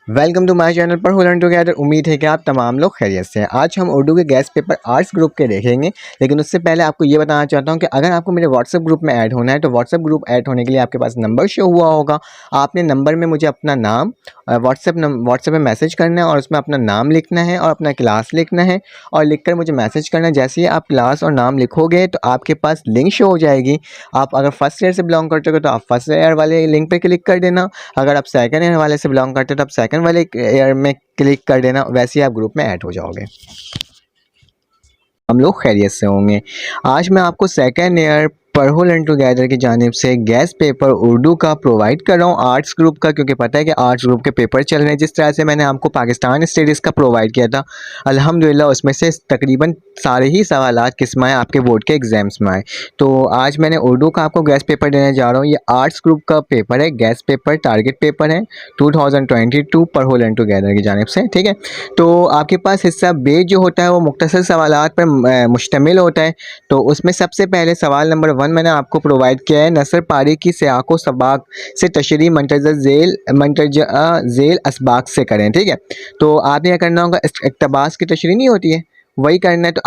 Welcome to my channel पर learn together. उम्मीद है कि आप तमाम लोग खैरियत से हैं। आज हम उर्दू के गेस्ट पेपर आर्ट्स ग्रुप के देखेंगे, लेकिन उससे पहले आपको ये बताना चाहता हूं कि अगर आपको मेरे व्हाट्सएप ग्रुप में ऐड होना है तो व्हाट्सएप ग्रुप ऐड होने के लिए आपके पास नंबर शो हुआ होगा। आपने नंबर में मुझे अपना नाम व्हाट्सएप में मैसेज करना है और उसमें अपना नाम लिखना है और अपना क्लास लिखना है और लिखकर मुझे मैसेज करना है। जैसे ही आप क्लास और नाम लिखोगे तो आपके पास लिंक शो हो जाएगी। आप अगर फर्स्ट ईयर से बिलोंग करते हो तो आप फर्स्ट ईयर वाले लिंक पर क्लिक कर देना। अगर आप सेकंड ईयर वाले से बिलोंग करते हो तो आप सेकंड वाले ईयर में क्लिक कर देना। वैसे ही आप ग्रुप में ऐड हो जाओगे। हम लोग खैरियत से होंगे। आज मैं आपको सेकंड ईयर पढ़ो लर्न टुगेदर की जानिब से गेस्ट पेपर उर्दू का प्रोवाइड कर रहा हूँ आर्ट्स ग्रुप का, क्योंकि पता है कि आर्ट्स ग्रुप के पेपर चल रहे हैं। जिस तरह से मैंने आपको पाकिस्तान स्टडीज़ का प्रोवाइड किया था, अल्हम्दुलिल्लाह उसमें से तकरीबन सारे ही सवालात किस्म आए आपके बोर्ड के एग्ज़ाम्स में आए। तो आज मैंने उर्दू का आपको गेस्ट पेपर देने जा रहा हूँ। ये आर्ट्स ग्रुप का पेपर है, गेस्ट पेपर टारगेट पेपर है 2022 पढ़ो लर्न टुगेदर की जानिब से। ठीक है, तो आपके पास हिस्सा बे जो होता है वो मुख्तसर सवालात पर मुश्तमिल होता है। तो उसमें सबसे पहले सवाल नंबर 1 मैंने आपको प्रोवाइड किया है, नसर पारी की सियाको सबाक से तशरीह मंतजा झेल असबाक से करें। ठीक है, तो आपने क्या करना होगा, इक़्तिबास की तशरीह नहीं होती है वही करना है। तो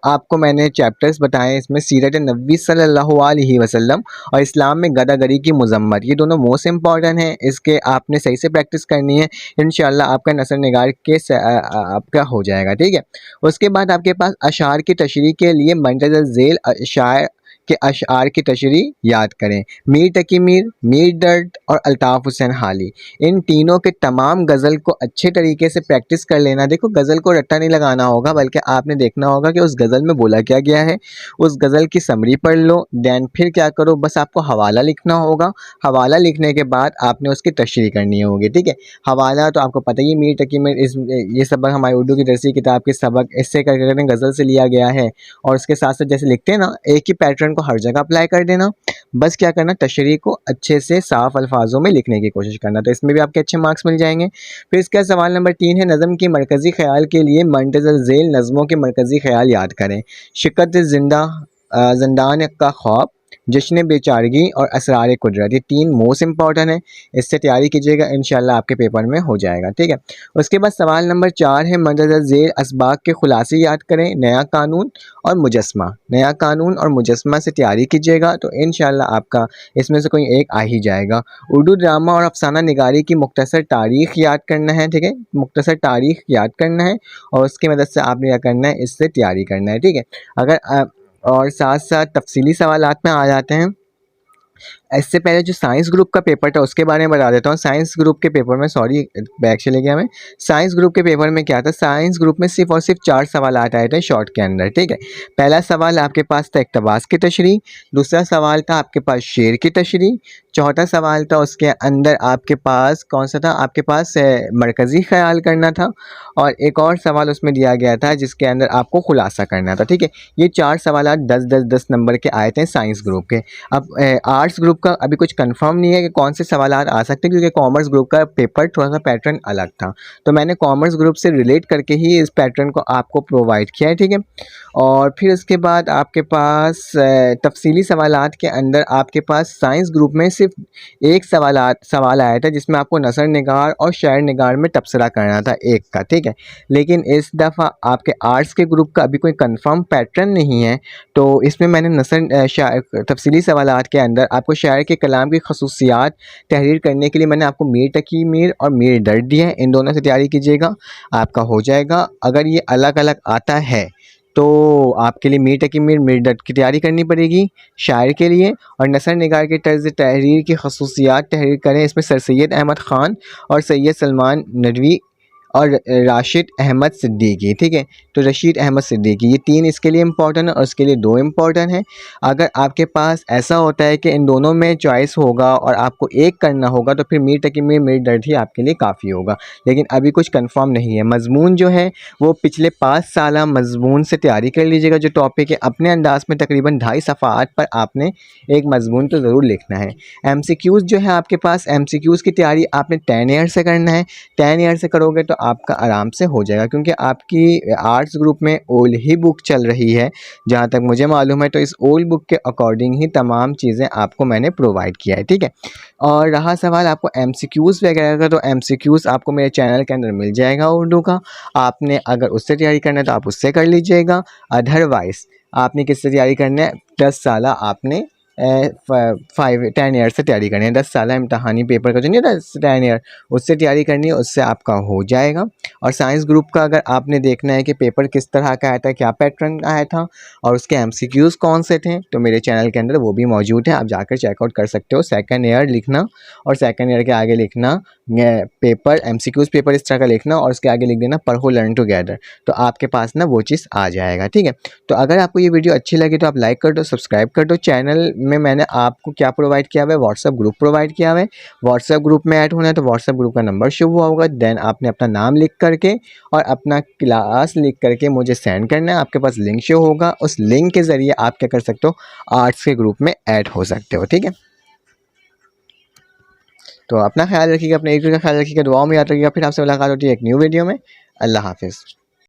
आपको मैंने चैप्टर्स बताए इसमें, सीरत नबी सल्लल्लाहु अलैहि वसल्लम और इस्लाम में गदागरी की मजम्मत, ये दोनों मोस्ट इंपॉर्टेंट हैं। इसके आपने सही से प्रैक्टिस करनी है, इंशाल्लाह आपका नसर निगार के आपका हो जाएगा। ठीक है, उसके बाद आपके पास अशार की तशरीह के लिए मंतज़र झेल शायर के अशार की तशरीह याद करें। मीर तकी मीर, मीर दर्द और अल्ताफ़ हुसैन हाली, इन तीनों के तमाम गज़ल को अच्छे तरीके से प्रैक्टिस कर लेना। देखो, गज़ल को रट्टा नहीं लगाना होगा, बल्कि आपने देखना होगा कि उस गज़ल में बोला क्या गया है। उस गज़ल की समरी पढ़ लो, दैन फिर क्या करो, बस आपको हवाला लिखना होगा। हवाला लिखने के बाद आपने उसकी तशरीह करनी होगी। ठीक है, हवाला तो आपको पता ही है, मीर तकी मीर ये सबक हमारी उर्दू की दरसी किताब के सबक इससे करके गज़ल से लिया गया है। और उसके साथ साथ जैसे लिखते हैं ना, एक ही पैटर्न को हर जगह अप्लाई कर देना। बस क्या करना, तशरीह को अच्छे से साफ अल्फाजों में लिखने की कोशिश करना, तो इसमें भी आपके अच्छे मार्क्स मिल जाएंगे। फिर इसका सवाल नंबर 3 है, नज़म की मरकज़ी ख्याल के लिए मंतज़र झेल नज़मों के मरकज़ी ख्याल याद करें। शिकत जिंदान का ख्वाब, जश्न बेचारगी और असरार कुदरत, ये 3 मोस्ट इंपॉर्टेंट है। इससे तैयारी कीजिएगा, इंशाल्लाह आपके पेपर में हो जाएगा। ठीक है, उसके बाद सवाल नंबर 4 है, मंतज़र झेल असबाक के खुलासे याद करें। नया कानून और मुजस्मा, नया कानून और मुजस्मा से तैयारी कीजिएगा, तो इंशाल्लाह आपका इसमें से कोई एक आ ही जाएगा। उर्दू ड्रामा और अफसाना निगारी की मुख्तसर तारीख़ याद करना है। ठीक है, मुख्तसर तारीख़ याद करना है और उसकी मदद से आपने क्या करना है, इससे तैयारी करना है। ठीक है, अगर और साथ साथ तफसीली सवालात में आ जाते हैं। इससे पहले जो साइंस ग्रुप का पेपर था उसके बारे में बता देता हूँ। साइंस ग्रुप के पेपर में, सॉरी बैक चले गया मैं। साइंस ग्रुप के पेपर में क्या था, साइंस ग्रुप में सिर्फ और सिर्फ 4 सवाल आए थे शॉर्ट के अंदर। ठीक है, पहला सवाल आपके पास था इक़्तिबास की तशरीह, दूसरा सवाल था आपके पास शेर की तशरीह, चौथा सवाल था उसके अंदर आपके पास कौन सा था, आपके पास मरकज़ी ख्याल करना था, और एक और सवाल उसमें दिया गया था जिसके अंदर आपको खुलासा करना था। ठीक है, ये 4 सवाल 10-10-10 नंबर के आए थे साइंस ग्रुप के। अब आर्ट्स ग्रुप का अभी कुछ कंफर्म नहीं है कि कौन से सवालात आ सकते हैं, क्योंकि कॉमर्स ग्रुप का पेपर थोड़ा सा पैटर्न अलग था, तो मैंने कॉमर्स ग्रुप से रिलेट करके ही इस पैटर्न को आपको प्रोवाइड किया है। ठीक है, और फिर उसके बाद आपके पास तफसीली सवालात के अंदर आपके पास साइंस ग्रुप में सिर्फ एक सवाल आया था जिसमें आपको नसर निगार और शायर निगार में तबसरा करना था एक का। ठीक है, लेकिन इस दफ़ा आपके आर्ट्स के ग्रुप का अभी कोई कंफर्म पैटर्न नहीं है, तो इसमें मैंने तफसीली सवालात के अंदर आपको शायर के कलाम की खसूसियात तहरीर करने के लिए मैंने आपको मीर तकी मीर और मीर दर्द दिया है। इन दोनों से तैयारी कीजिएगा, आपका हो जाएगा। अगर ये अलग अलग आता है तो आपके लिए मीर तकी मीर, मीर दर्द की तैयारी करनी पड़ेगी शायर के लिए, और नसर निगार के तर्ज तहरीर की खसूसियात तहरीर करें। इसमें सर सैयद अहमद ख़ान और सैयद सलमान नदवी और राशिद अहमद सिद्दीकी। ठीक है, तो रशीद अहमद सिद्दीकी, ये 3 इसके लिए इम्पोर्टेंट है और इसके लिए 2 इम्पोर्टेंट है। अगर आपके पास ऐसा होता है कि इन दोनों में चॉइस होगा और आपको एक करना होगा तो फिर मीर तकी मीर, मीर दर्द ही आपके लिए काफ़ी होगा, लेकिन अभी कुछ कंफर्म नहीं है। मजमून जो है वो पिछले 5 साल मजमून से तैयारी कर लीजिएगा। जो टॉपिक है अपने अंदाज में तकरीबन 2.5 सफ़हात पर आपने एक मजमून तो ज़रूर लिखना है। MCQs जो है आपके पास, MCQs की तैयारी आपने 10 ईयर से करना है। 10 ईयर से करोगे तो आपका आराम से हो जाएगा, क्योंकि आपकी आर्ट्स ग्रुप में ओल्ड ही बुक चल रही है जहाँ तक मुझे मालूम है। तो इस ओल्ड बुक के अकॉर्डिंग ही तमाम चीज़ें आपको मैंने प्रोवाइड किया है, ठीक है। और रहा सवाल आपको एमसीक्यूज़ वगैरह का, तो एमसीक्यूज़ आपको मेरे चैनल के अंदर मिल जाएगा उर्दू का। आपने अगर उससे तैयारी करना है तो आप उससे कर लीजिएगा। अदरवाइज़ आपने किससे तैयारी करना है, 10 साल आपने 10 ईयर से तैयारी करनी है। 10 साल इम्तहानी पेपर का जो नहीं होता 10 ईयर, उससे तैयारी करनी है, उससे आपका हो जाएगा। और साइंस ग्रुप का अगर आपने देखना है कि पेपर किस तरह का आया था, क्या पैटर्न आया था और उसके एमसीक्यूज़ कौन से थे, तो मेरे चैनल के अंदर वो भी मौजूद है, आप जाकर चेकआउट कर सकते हो। सेकंड ईयर लिखना और सेकंड ईयर के आगे लिखना पेपर, एमसीक्यूज़ पेपर इस तरह का लिखना और उसके आगे लिख देना पढ़ो लर्न टुगेदर, तो आपके पास ना वो चीज़ आ जाएगा, ठीक है। तो अगर आपको ये वीडियो अच्छी लगी तो आप लाइक कर दो, सब्सक्राइब कर दो। चैनल में मैंने आपको क्या प्रोवाइड किया हुआ है, व्हाट्सएप ग्रुप प्रोवाइड किया हुआ है। व्हाट्सएप ग्रुप में ऐड होना है तो व्हाट्सएप ग्रुप का नंबर शो हुआ होगा, देन आपने अपना नाम लिख करके और अपना क्लास लिख करके मुझे सेंड करना है। आपके पास लिंक शो होगा, उस लिंक के ज़रिए आप क्या कर सकते हो, आर्ट्स के ग्रुप में ऐड हो सकते हो, ठीक है। तो अपना ख्याल रखिएगा, अपने एक का ख्याल रखिएगा, दुआओं में याद रखिएगा। फिर आपसे मुलाकात होती है एक न्यू वीडियो में। अल्लाह हाफिज़।